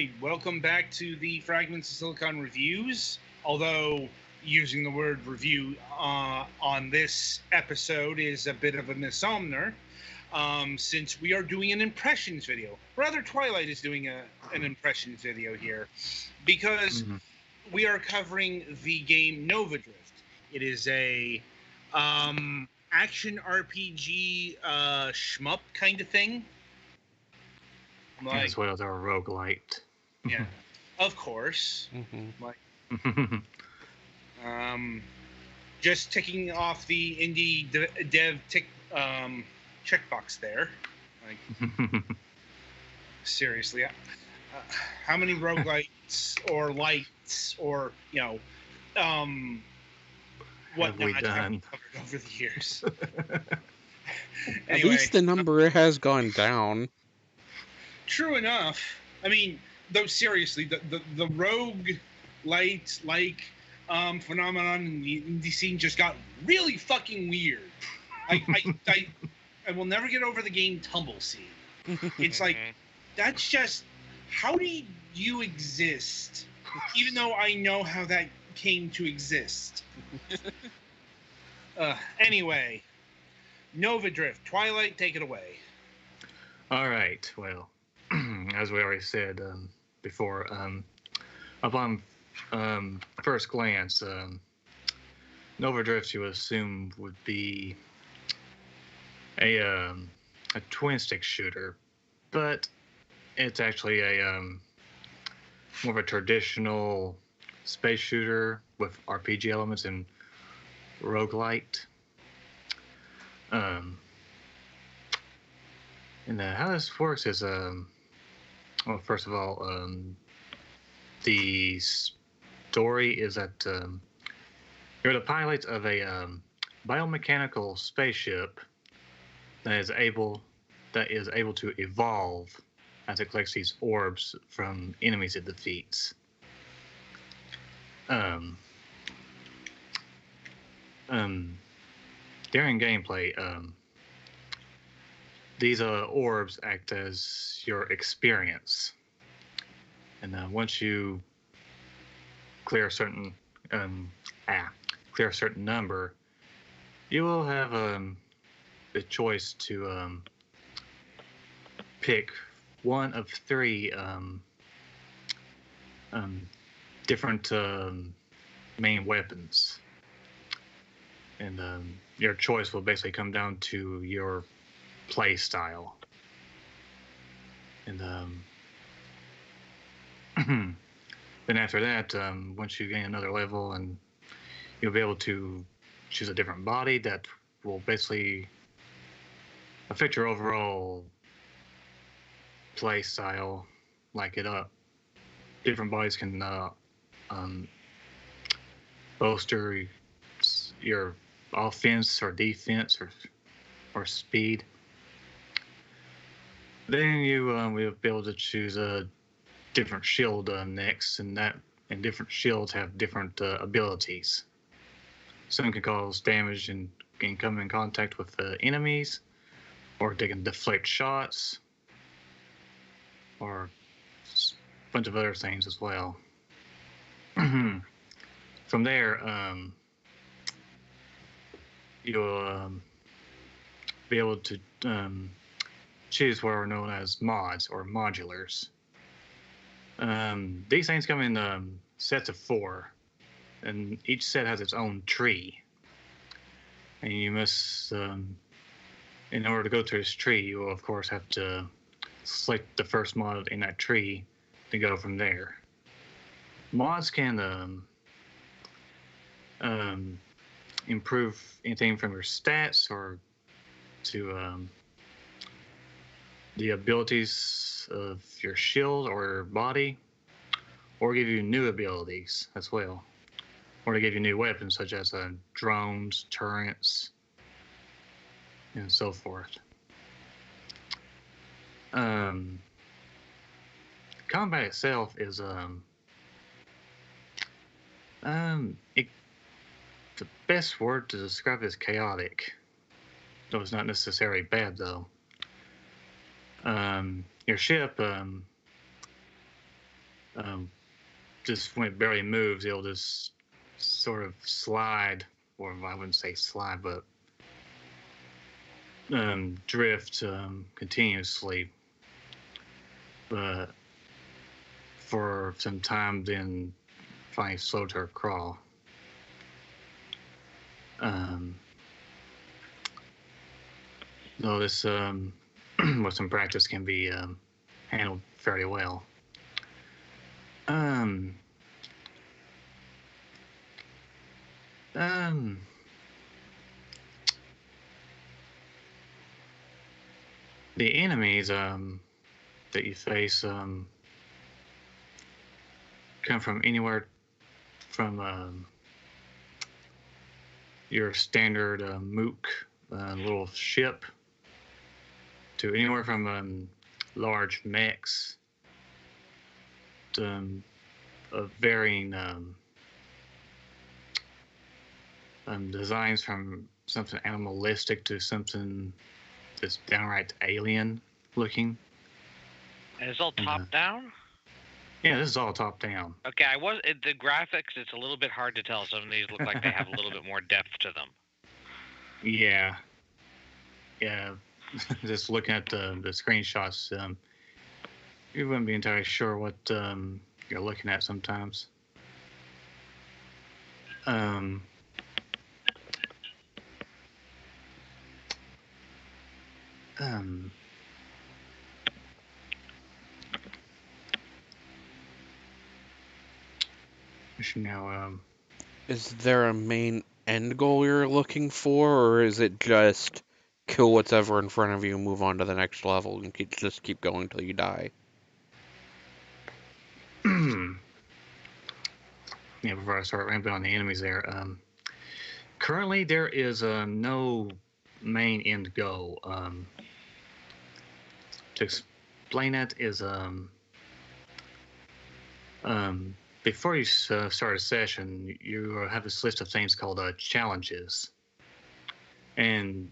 right, welcome back to the Fragments of Silicon reviews. Although using the word review on this episode is a bit of a misnomer, since we are doing an impressions video. Rather, Twilight is doing an impressions video here because we are covering the game Nova Drift. It is a action RPG shmup kind of thing. As well as our roguelite. Yeah, of course. Like, just ticking off the indie dev checkbox there. Like, seriously, how many roguelites or lights or what have we done covered over the years? At least the number has gone down. True enough. I mean, though, seriously, the rogue light phenomenon in the indie scene just got really fucking weird. I will never get over the game Tumble Scene. It's like, that's just, how do you exist? Even though I know how that came to exist. Anyway, Nova Drift, Twilight, take it away. All right, well, as we already said before, upon first glance, Nova Drift you assume would be a twin stick shooter, but it's actually a more of a traditional space shooter with RPG elements and roguelite. And how this works is, well, first of all, the story is that you're the pilot of a biomechanical spaceship that is able to evolve as it collects these orbs from enemies it defeats. During gameplay, these orbs act as your experience, and once you clear a certain number, you will have the choice to pick one of three different main weapons, and your choice will basically come down to your play style. And then after that, once you gain another level, and you'll be able to choose a different body that will basically affect your overall play style. Like different bodies can bolster your offense or defense or speed. Then you will be able to choose a different shield next, and different shields have different abilities. Some can cause damage and can come in contact with enemies, or they can deflect shots, or a bunch of other things as well. From there, you'll be able to choose what are known as mods or modulars. These things come in sets of 4, and each set has its own tree. And you must, in order to go through this tree, you will of course have to select the first mod in that tree to go from there. Mods can improve anything from your stats or to the abilities of your shield or your body, or give you new abilities as well, or to give you new weapons such as drones, turrets, and so forth. Combat itself is the best word to describe it is chaotic, though it's not necessarily bad though. Your ship just when it barely moves, it'll just sort of slide, or I wouldn't say slide, but drift continuously. But for some time, then finally slow to a crawl. Though this, with some practice, can be handled fairly well. The enemies that you face come from anywhere from your standard mook little ship to anywhere from large mechs to varying designs from something animalistic to something just downright alien looking. And it's all top down? Yeah, this is all top down. Okay, the graphics, it's a little bit hard to tell. Some of these look like they have a little bit more depth to them. Yeah. Just looking at the screenshots, you wouldn't be entirely sure what you're looking at sometimes. Now, is there a main end goal you're looking for, or is it just kill whatever in front of you and move on to the next level and just keep going till you die? Yeah, before I start ramping on the enemies there, currently there is no main end goal. To explain that is before you start a session, you have this list of things called challenges, and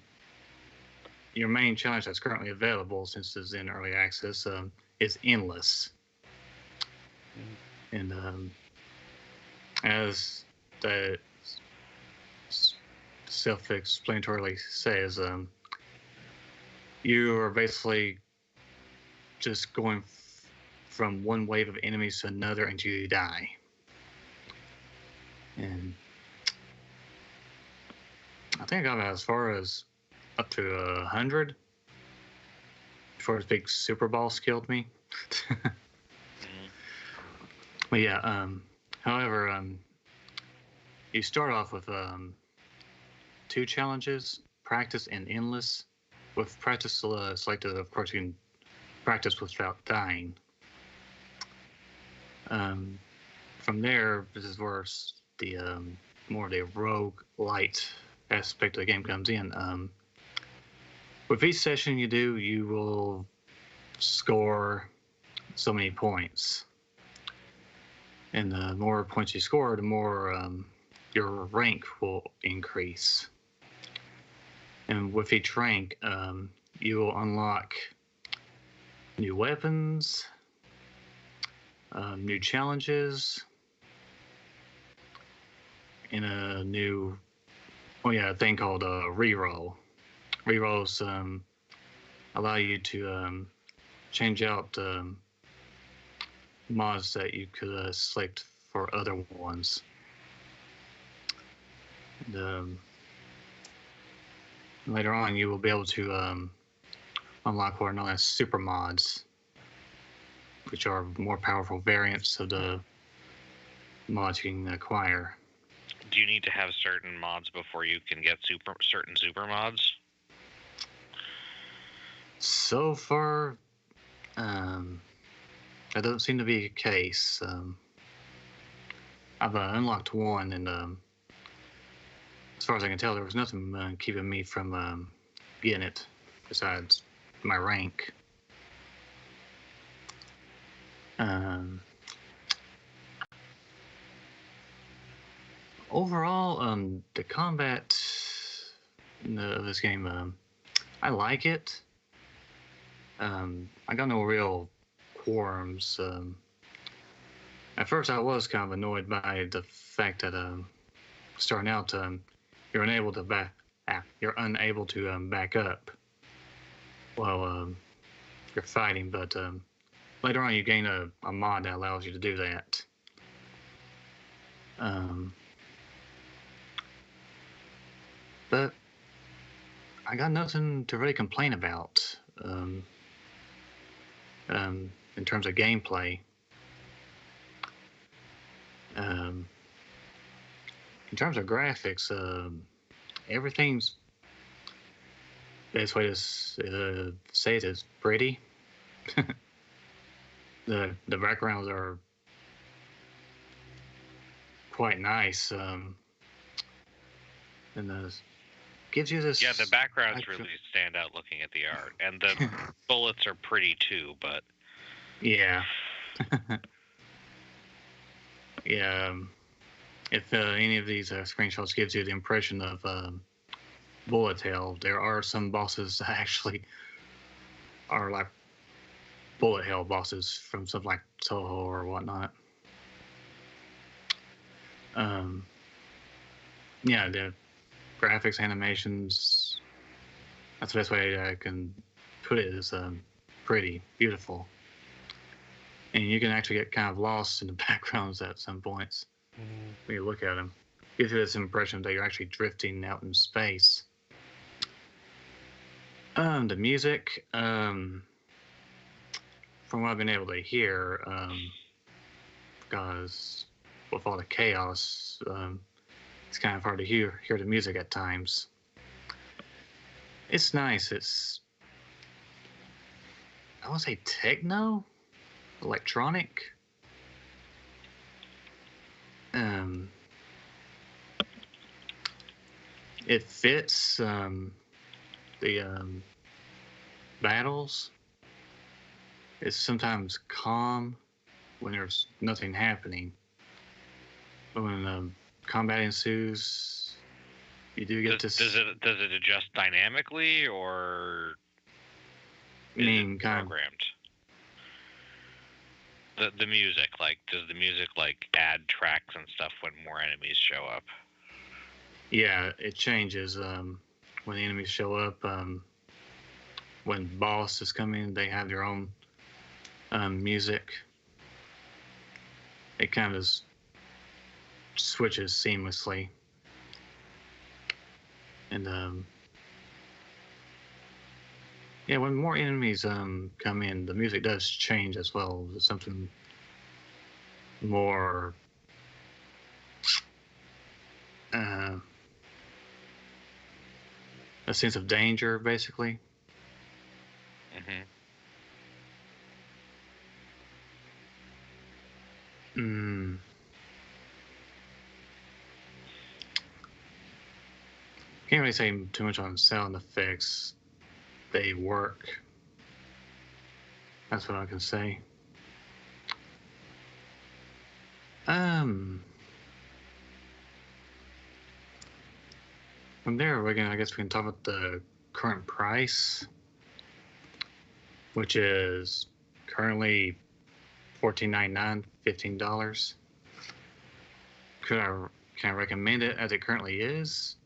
your main challenge that's currently available, since it's in early access, is endless. And as the self-explanatorily says, you are basically just going from one wave of enemies to another until you die. And I think I got as far as up to 100 before this big super boss killed me. But yeah, however, you start off with 2 challenges, practice and endless. With practice selected, of course, you can practice without dying. From there, this is where the more the rogue light aspect of the game comes in. With each session you do, you will score so many points, and the more points you score, the more your rank will increase. And with each rank, you will unlock new weapons, new challenges, and a new, thing called reroll. Rerolls allow you to change out mods that you could select for other ones. And, later on, you will be able to unlock what are known as super mods, which are more powerful variants of the mods you can acquire. Do you need to have certain mods before you can get certain super mods? So far, that doesn't seem to be the case. I've unlocked one, and as far as I can tell, there was nothing keeping me from getting it besides my rank. Overall, the combat of this game, I like it. I got no real qualms At first, I was kind of annoyed by the fact that starting out, you're unable to back up while you're fighting. But later on, you gain a mod that allows you to do that. But I got nothing to really complain about in terms of gameplay. In terms of graphics, everything's best way to say it is pretty. the backgrounds are quite nice, and gives you this. Yeah, the backgrounds really stand out looking at the art, and the bullets are pretty too. But yeah, yeah. If any of these screenshots gives you the impression of bullet hell, there are some bosses that actually are like bullet hell bosses from something like Toho or whatnot. Yeah, the graphics, animations, that's the best way I can put it, is pretty beautiful. And you can actually get kind of lost in the backgrounds at some points when you look at them. It gives you this impression that you're actually drifting out in space. The music, from what I've been able to hear, because with all the chaos, it's kind of hard to hear the music at times. It's nice. It's, I want to say, techno, electronic. It fits the battles. It's sometimes calm when there's nothing happening, but when combat ensues, you do get does it adjust dynamically, or is it programmed? The music, like, does the music like add tracks and stuff when more enemies show up? Yeah, it changes when the enemies show up. When bosses come in, they have their own music. It kind of switches seamlessly, and yeah, when more enemies come in, the music does change as well. There's something more a sense of danger, basically. Can't really say too much on sound effects. They work. That's what I can say. From there, I guess we can talk about the current price, which is currently $14.99, $15. Can I recommend it as it currently is?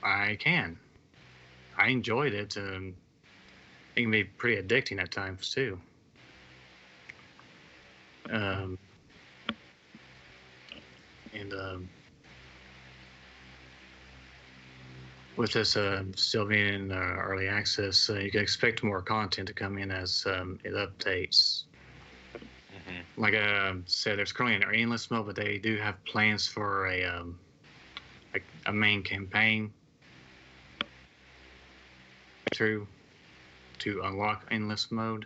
I can. I enjoyed it. It can be pretty addicting at times too. With this still being in early access, you can expect more content to come in as it updates. Like I said, there's currently an endless mode, but they do have plans for a main campaign to unlock endless mode.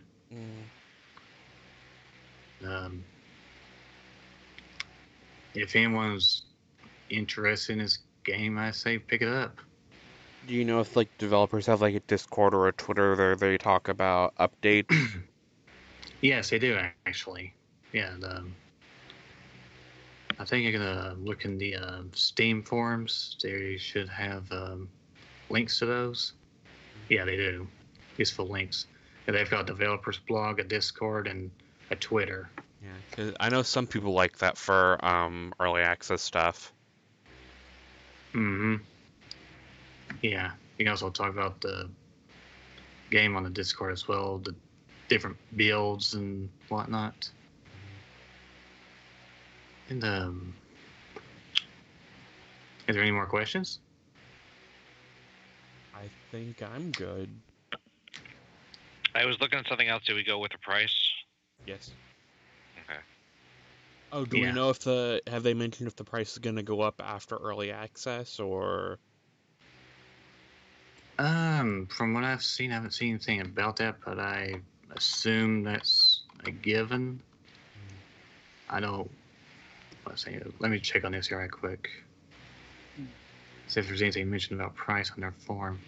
If anyone's interested in this game, I say pick it up. Do you know if like developers have like a Discord or a Twitter where they talk about updates? Yes, they do actually. Yeah, I think you're gonna look in the Steam forums. They should have links to those. Yeah, they do. Useful links. And they've got a developers blog, a Discord, and a Twitter. Yeah, 'cause I know some people like that for early access stuff. Mm-hmm. Yeah. You can also talk about the game on the Discord as well, the different builds and whatnot. And is there any more questions? I think I'm good. I was looking at something else. Did we go with the price? Yes. Okay. Oh, do we Yeah. know if have they mentioned if the price is going to go up after early access or? From what I've seen, I haven't seen anything about that, but I assume that's a given. I don't. Let's see. Let me check on this here right quick. See if there's anything mentioned about price on their form.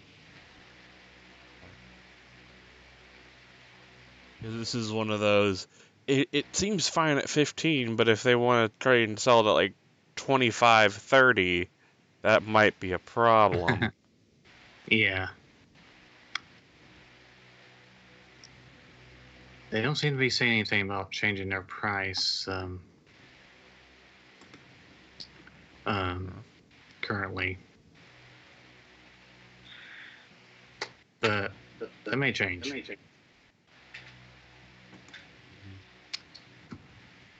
'Cause this is one of those. It seems fine at 15, but if they want to try and sell it at like 25, 30, that might be a problem. Yeah. They don't seem to be saying anything about changing their price currently. But that may change.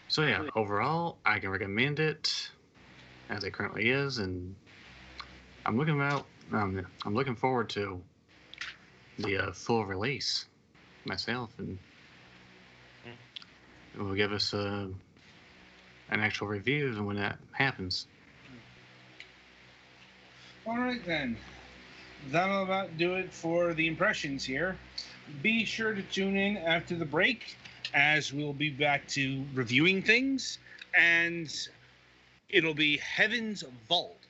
So yeah, overall, I can recommend it as it currently is, and I'm looking forward to the full release myself, and it will give us an actual review when that happens. All right, then. That'll about do it for the impressions here. Be sure to tune in after the break, as we'll be back to reviewing things, and it'll be Heaven's Vault